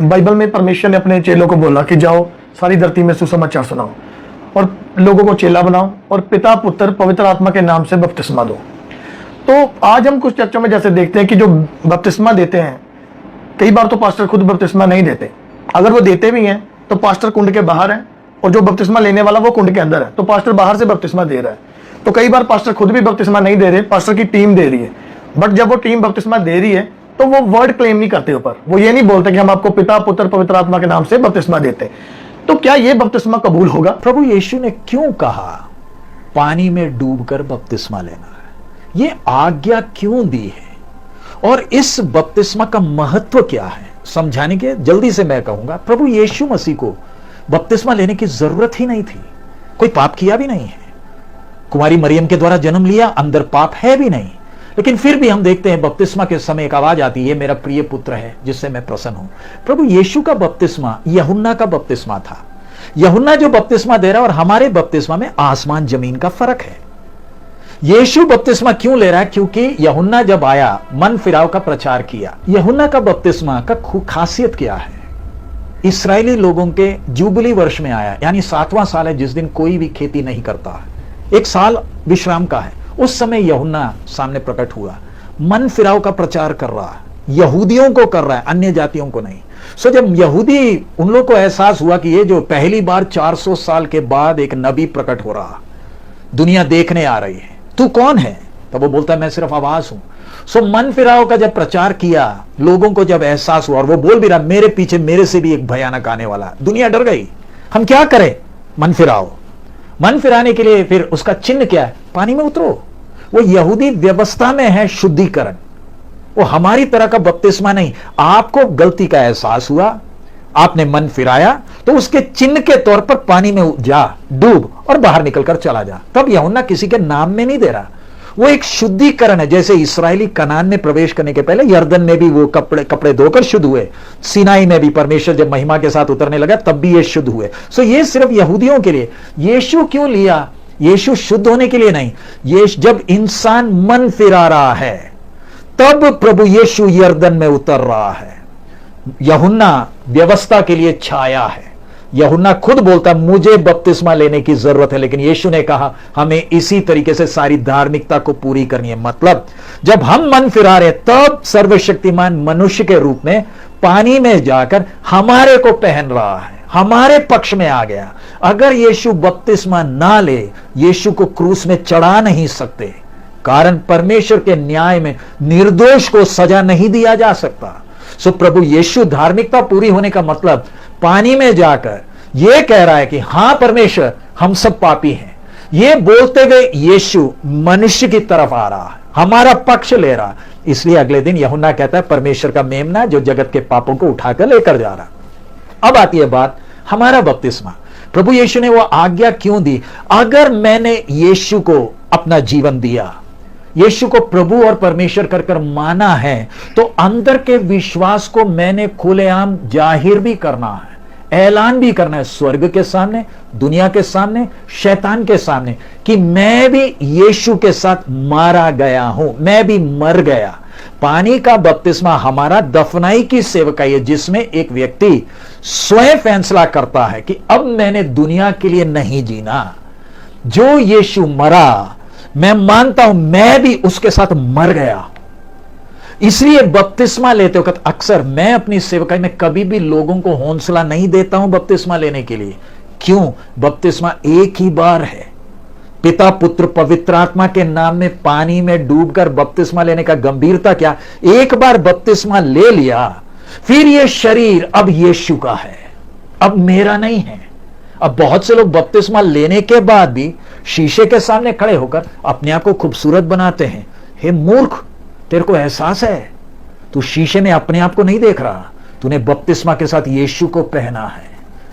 Bible में परमेश्वर ने अपने चेलों को बोला कि जाओ सारी धरती में सुसमाचार सुनाओ और लोगों को चेला बनाओ और पिता पुत्र पवित्र आत्मा के नाम से बपतिस्मा दो। तो आज हम कुछ चर्चों में जैसे देखते हैं कि जो बपतिस्मा देते हैं, कई बार तो पास्टर खुद बपतिस्मा नहीं देते। अगर वो देते भी हैं तो पास्टर कुंड के बाहर है और जो बपतिस्मा लेने वाला वो कुंड के अंदर है, तो पास्टर बाहर से बपतिस्मा दे रहा है। तो कई बार पास्टर खुद भी बपतिस्मा नहीं दे रहे, पास्टर की टीम दे रही है। बट जब वो टीम बपतिस्मा दे रही है तो वो वर्ड क्लेम नहीं करते ऊपर, वो ये नहीं बोलते कि हम आपको पिता पुत्र पवित्र आत्मा के नाम से बपतिस्मा देते हैं। तो क्या ये बपतिस्मा कबूल होगा? प्रभु यीशु ने क्यों कहा पानी में डूबकर बपतिस्मा लेना है? ये आज्ञा क्यों दी है और इस बपतिस्मा का महत्व क्या है, समझाने के जल्दी से मैं कहूंगा। प्रभु यीशु मसीह को बपतिस्मा लेने की जरूरत ही नहीं थी, कोई पाप किया भी नहीं है, कुमारी मरियम के द्वारा जन्म लिया, अंदर पाप है भी नहीं। लेकिन फिर भी हम देखते हैं बपतिस्मा के समय एक आवाज आती है, मेरा प्रिय पुत्र है जिससे मैं प्रसन्न हूं। प्रभु यीशु का बपतिस्मा यूहन्ना का बपतिस्मा था। यूहन्ना जो बपतिस्मा दे रहा है और हमारे बपतिस्मा में आसमान जमीन का फर्क है। यीशु बपतिस्मा क्यों ले रहा है? क्योंकि यूहन्ना जब आया, मन फिराव का प्रचार किया। यूहन्ना का बपतिस्मा का खासियत क्या है? इस्राएली लोगों के जुबली वर्ष में आया, यानी 7वां साल है जिस दिन कोई भी खेती नहीं करता है, एक साल विश्राम का है। उस समय यूहन्ना सामने प्रकट हुआ, मन फिराव का प्रचार कर रहा है, यहूदियों को कर रहा है, अन्य जातियों को नहीं। सो जब यहूदी, उन लोगों को एहसास हुआ कि ये जो पहली बार 400 साल के बाद एक नबी प्रकट हो रहा, दुनिया देखने आ रही है, तू कौन है? तब वो बोलता है मैं सिर्फ आवाज हूं। सो मन फिराव का जब प्रचार किया, लोगों को जब एहसास हुआ, और वो बोल भी रहा मेरे पीछे मेरे से भी एक भयानक आने वाला, दुनिया डर गई। हम क्या करें? मन फिराओ। मन फिराने के लिए फिर उसका चिन्ह क्या है? पानी में उतरो। वो यहूदी व्यवस्था में है शुद्धिकरण, वो हमारी तरह का बपतिस्मा नहीं। आपको गलती का एहसास हुआ, आपने मन फिराया, तो उसके चिन्ह के तौर पर पानी में जा, डूब और बाहर निकलकर चला जा। तब यूहन्ना किसी के नाम में नहीं दे रहा, वो एक शुद्धिकरण है। जैसे इस्राएली कनान में प्रवेश करने के पहले यर्दन में भी वो कपड़े धोकर शुद्ध हुए, सिनाई में भी परमेश्वर जब महिमा के साथ उतरने लगा तब भी ये शुद्ध हुए। सो ये सिर्फ यहूदियों के लिए। यीशु क्यों लिया? यीशु शुद्ध होने के लिए नहीं, ये जब इंसान मन फिरा रहा है तब प्रभु यीशु यर्दन में उतर रहा है। यूहन्ना व्यवस्था के लिए छाया है। यूहन्ना खुद बोलता मुझे बपतिस्मा लेने की जरूरत है, लेकिन यीशु ने कहा हमें इसी तरीके से सारी धार्मिकता को पूरी करनी है। मतलब जब हम मन फिरा रहे तब सर्वशक्तिमान मनुष्य के रूप में पानी में जाकर हमारे को पहन रहा है, हमारे पक्ष में आ गया। अगर यीशु बपतिस्मा ना ले, यीशु को क्रूस में चढ़ा नहीं सकते, कारण परमेश्वर के न्याय में निर्दोष को सजा नहीं दिया जा सकता। सो प्रभु यीशु धार्मिकता पूरी होने का मतलब पानी में जाकर यह कह रहा है कि हां परमेश्वर हम सब पापी हैं। ये बोलते हुए यीशु मनुष्य की तरफ आ रहा है, हमारा पक्ष ले रहा। इसलिए अगले दिन यूहन्ना कहता है परमेश्वर का मेमना जो जगत के पापों को उठाकर लेकर जा रहा। अब आती है बात हमारा बपतिस्मा। प्रभु यीशु ने वो आज्ञा क्यों दी? अगर मैंने यीशु को अपना जीवन दिया, यीशु को प्रभु और परमेश्वर कर कर माना है, तो अंदर के विश्वास को मैंने खुलेआम जाहिर भी करना है, ऐलान भी करना है, स्वर्ग के सामने, दुनिया के सामने, शैतान के सामने, कि मैं भी यीशु के साथ मारा गया हूं, मैं भी मर गया। पानी का बपतिस्मा हमारा दफनाई की सेवकाई है, जिसमें एक व्यक्ति स्वयं फैसला करता है कि अब मैंने दुनिया के लिए नहीं जीना, जो यीशु मरा मैं मानता हूं मैं भी उसके साथ मर गया। इसलिए बपतिस्मा लेते वक्त अक्सर मैं अपनी सेवकाई में कभी भी लोगों को हौसला नहीं देता हूं बपतिस्मा लेने के लिए। क्यों? बपतिस्मा एक ही बार है, पिता पुत्र पवित्र आत्मा के नाम में पानी में डूबकर बपतिस्मा लेने का गंभीरता क्या? एक बार बपतिस्मा ले लिया, फिर यह शरीर अब यीशु का है, अब मेरा नहीं है। अब बहुत से लोग बपतिस्मा लेने के बाद भी शीशे के सामने खड़े होकर अपने आप को खूबसूरत बनाते हैं। हे मूर्ख, तेरे को एहसास है तू शीशे में अपने आप को नहीं देख रहा, तूने बपतिस्मा के साथ यीशु को पहना है,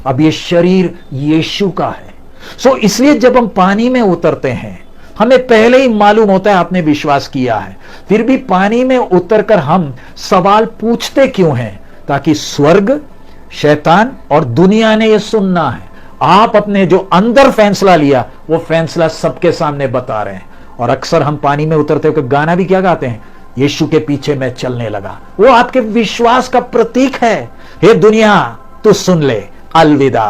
अब ये शरीर यीशु का है। सो इसलिए जब हम पानी में उतरते हैं हमें पहले ही मालूम होता है आपने विश्वास किया है, फिर भी पानी में उतरकर हम सवाल पूछते क्यों हैं? ताकि स्वर्ग, शैतान और दुनिया ने यह सुनना है आप अपने जो अंदर फैसला लिया वो फैसला सबके सामने बता रहे हैं। और अक्सर हम पानी में उतरते हुए गाना भी क्या गाते हैं? यीशु के पीछे मैं चलने लगा। वो आपके विश्वास का प्रतीक है। हे दुनिया तू सुन ले, अलविदा।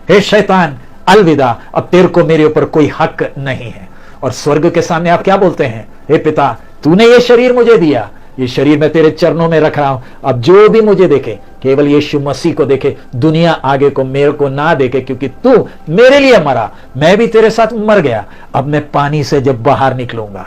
हे शैतान अलविदा, अब तेरे को मेरे ऊपर कोई हक नहीं है। और स्वर्ग के सामने आप क्या बोलते हैं? हे पिता, तूने ये शरीर मुझे दिया, ये शरीर मैं तेरे चरणों में रख रहा हूं। अब जो भी मुझे देखे केवल यीशु मसीह को देखे, दुनिया आगे को मेरे को ना देखे, क्योंकि तू मेरे लिए मरा, मैं भी तेरे साथ मर गया। अब मैं पानी से जब बाहर निकलूंगा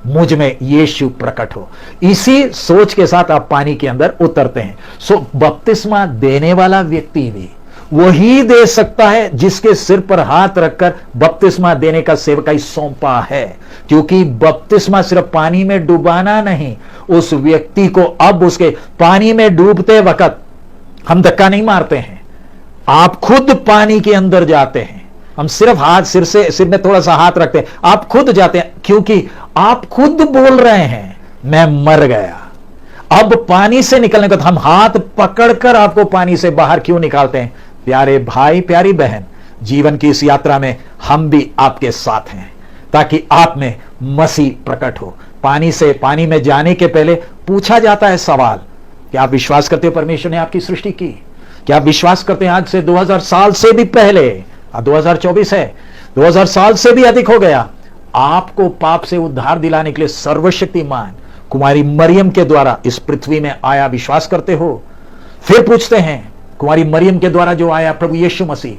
मुझ में यीशु प्रकट हो। इसी सोच के साथ आप पानी के अंदर उतरते हैं। सो बपतिस्मा देने वाला व्यक्ति भी वही दे सकता है जिसके सिर पर हाथ रखकर बपतिस्मा देने का सेवकाई सौंपा है। क्योंकि बपतिस्मा सिर्फ पानी में डुबाना नहीं, उस व्यक्ति को अब उसके पानी में डूबते वक्त हम धक्का नहीं मारते हैं, आप खुद पानी के अंदर जाते हैं। हम सिर्फ हाथ सिर में थोड़ा सा हाथ रखते हैं, आप खुद जाते हैं, क्योंकि आप खुद बोल रहे हैं मैं मर गया। अब पानी से निकलने का हम हाथ पकड़कर आपको पानी से बाहर क्यों निकालते हैं? प्यारे भाई, प्यारी बहन, जीवन की इस यात्रा में हम भी आपके साथ हैं, ताकि आप में मसीह प्रकट हो। पानी में जाने के पहले पूछा जाता है सवाल, क्या आप विश्वास करते हो परमेश्वर ने आपकी सृष्टि की? क्या आप विश्वास करते हैं आज से 2000 साल से भी पहले, 2024 है, 2000 साल से भी अधिक हो गया, आपको पाप से उद्धार दिलाने के लिए सर्वशक्तिमान कुमारी मरियम के द्वारा इस पृथ्वी में आया, विश्वास करते हो? फिर पूछते हैं, कुमारी मरियम के द्वारा जो आया प्रभु यीशु मसीह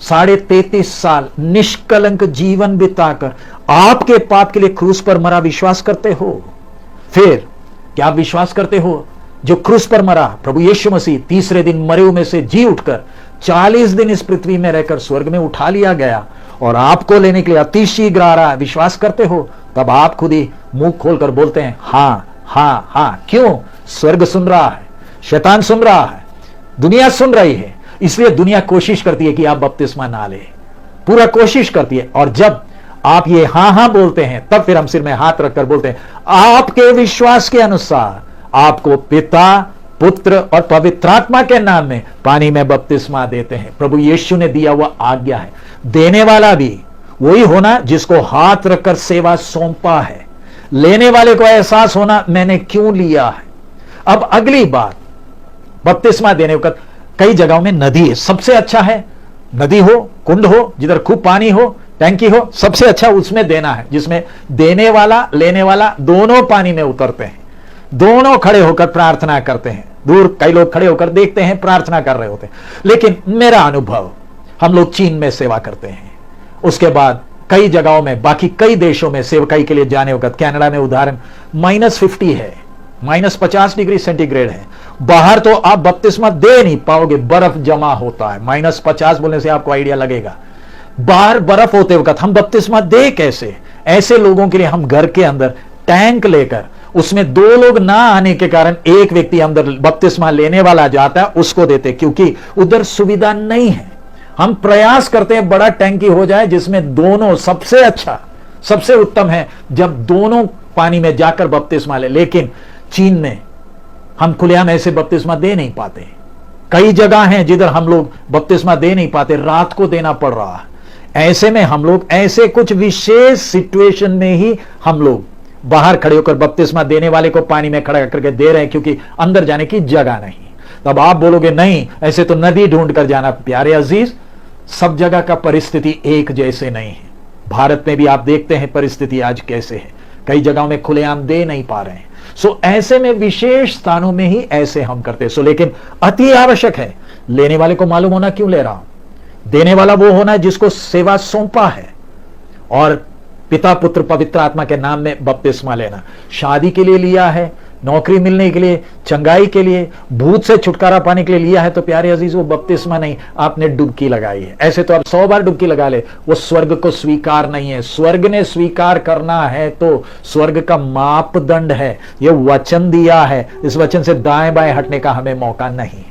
33.5 साल निष्कलंक जीवन बिताकर आपके पाप के लिए क्रूस पर मरा, विश्वास करते हो? फिर क्या आप विश्वास करते हो जो क्रूस पर मरा प्रभु यीशु मसीह तीसरे दिन मरे हुए में से जी उठकर 40 दिन इस पृथ्वी में रहकर स्वर्ग में उठा लिया गया और आपको लेने के लिए अति शीघ्र आ रहा है, विश्वास करते हो? तब आप खुद ही मुंह खोलकर बोलते हैं हां हां हां। क्यों? स्वर्ग सुन रहा है, शैतान सुन रहा है, दुनिया सुन रही है, इसलिए दुनिया कोशिश करती है कि आप बपतिस्मा ना ले, पूरा कोशिश करती है। और जब आप ये हां हां बोलते हैं, तब फिर हम सिर में हाथ रखकर बोलते हैं आपके विश्वास के अनुसार आपको पिता, पुत्र और पवित्र आत्मा के नाम में पानी में बपतिस्मा देते हैं। प्रभु यीशु ने दिया हुआ आज्ञा है। देने वाला भी वही होना जिसको हाथ रखकर सेवा सौंपा है, लेने वाले को एहसास होना मैंने क्यों लिया है। अब अगली बात, बपतिस्मा देने वक्त कई जगहों में नदी है, सबसे अच्छा है नदी हो, कुंड हो, जिधर खूब पानी हो, टैंकी हो, सबसे अच्छा उसमें देना है, जिसमें देने वाला लेने वाला दोनों पानी में उतरते हैं, दोनों खड़े होकर प्रार्थना करते हैं। दूर कई लोग खड़े होकर देखते हैं, प्रार्थना कर रहे होते हैं। लेकिन मेरा अनुभव, हम लोग चीन में सेवा करते हैं, उसके बाद कई जगहों में, बाकी कई देशों में सेवकाई के लिए जाने वक्त, कनाडा में उदाहरण -50 है, -50 डिग्री सेंटीग्रेड है, बाहर तो आप बपतिस्मा दे नहीं पाओगे, बर्फ जमा होता है। -50 बोलने से आपको आइडिया लगेगा, बाहर बर्फ होते वक्त हम बपतिस्मा दे कैसे? ऐसे लोगों के लिए हम घर के अंदर टैंक लेकर, उसमें 2 लोग ना आने के कारण एक व्यक्ति अंदर बपतिस्मा लेने वाला जाता है, उसको देते, क्योंकि उधर सुविधा नहीं है। हम प्रयास करते हैं बड़ा टैंकी हो जाए जिसमें दोनों, सबसे अच्छा सबसे उत्तम है जब दोनों पानी में जाकर बपतिस्मा ले। लेकिन चीन में हम खुलेआम ऐसे बपतिस्मा दे नहीं पाते। कई जगह हैं जिधर हम लोग बपतिस्मा दे नहीं पाते, रात को देना पड़ रहा है। ऐसे में हम लोग ऐसे कुछ विशेष सिचुएशन में ही हम लोग बाहर खड़े होकर बपतिस्मा देने वाले को पानी में खड़ा करके दे रहे हैं, क्योंकि अंदर जाने की जगह नहीं। तब आप बोलोगे नहीं, ऐसे तो नदी ढूंढ कर जाना। प्यारे अजीज, सब जगह का परिस्थिति एक जैसे नहीं है। भारत में भी आप देखते हैं परिस्थिति आज कैसे है, कई जगहों में खुलेआम दे नहीं पा रहे हैं। सो ऐसे में विशेष स्थानों में ही ऐसे हम करते हैं। लेकिन अति आवश्यक है, लेने वाले को मालूम होना क्यों ले रहा हूं। देने वाला वो होना है जिसको सेवा सौंपा है, और पिता, पुत्र, पवित्र आत्मा के नाम में बपतिस्मा लेना। शादी के लिए लिया है, नौकरी मिलने के लिए, चंगाई के लिए, भूत से छुटकारा पाने के लिए लिया है, तो प्यारे अजीज वो बपतिस्मा नहीं, आपने डुबकी लगाई है। ऐसे तो आप 100 बार डुबकी लगा ले, वो स्वर्ग को स्वीकार नहीं है। स्वर्ग ने स्वीकार करना है तो स्वर्ग का मापदंड है, ये वचन दिया है, इस वचन से दाएं बाएं हटने का हमें मौका नहीं।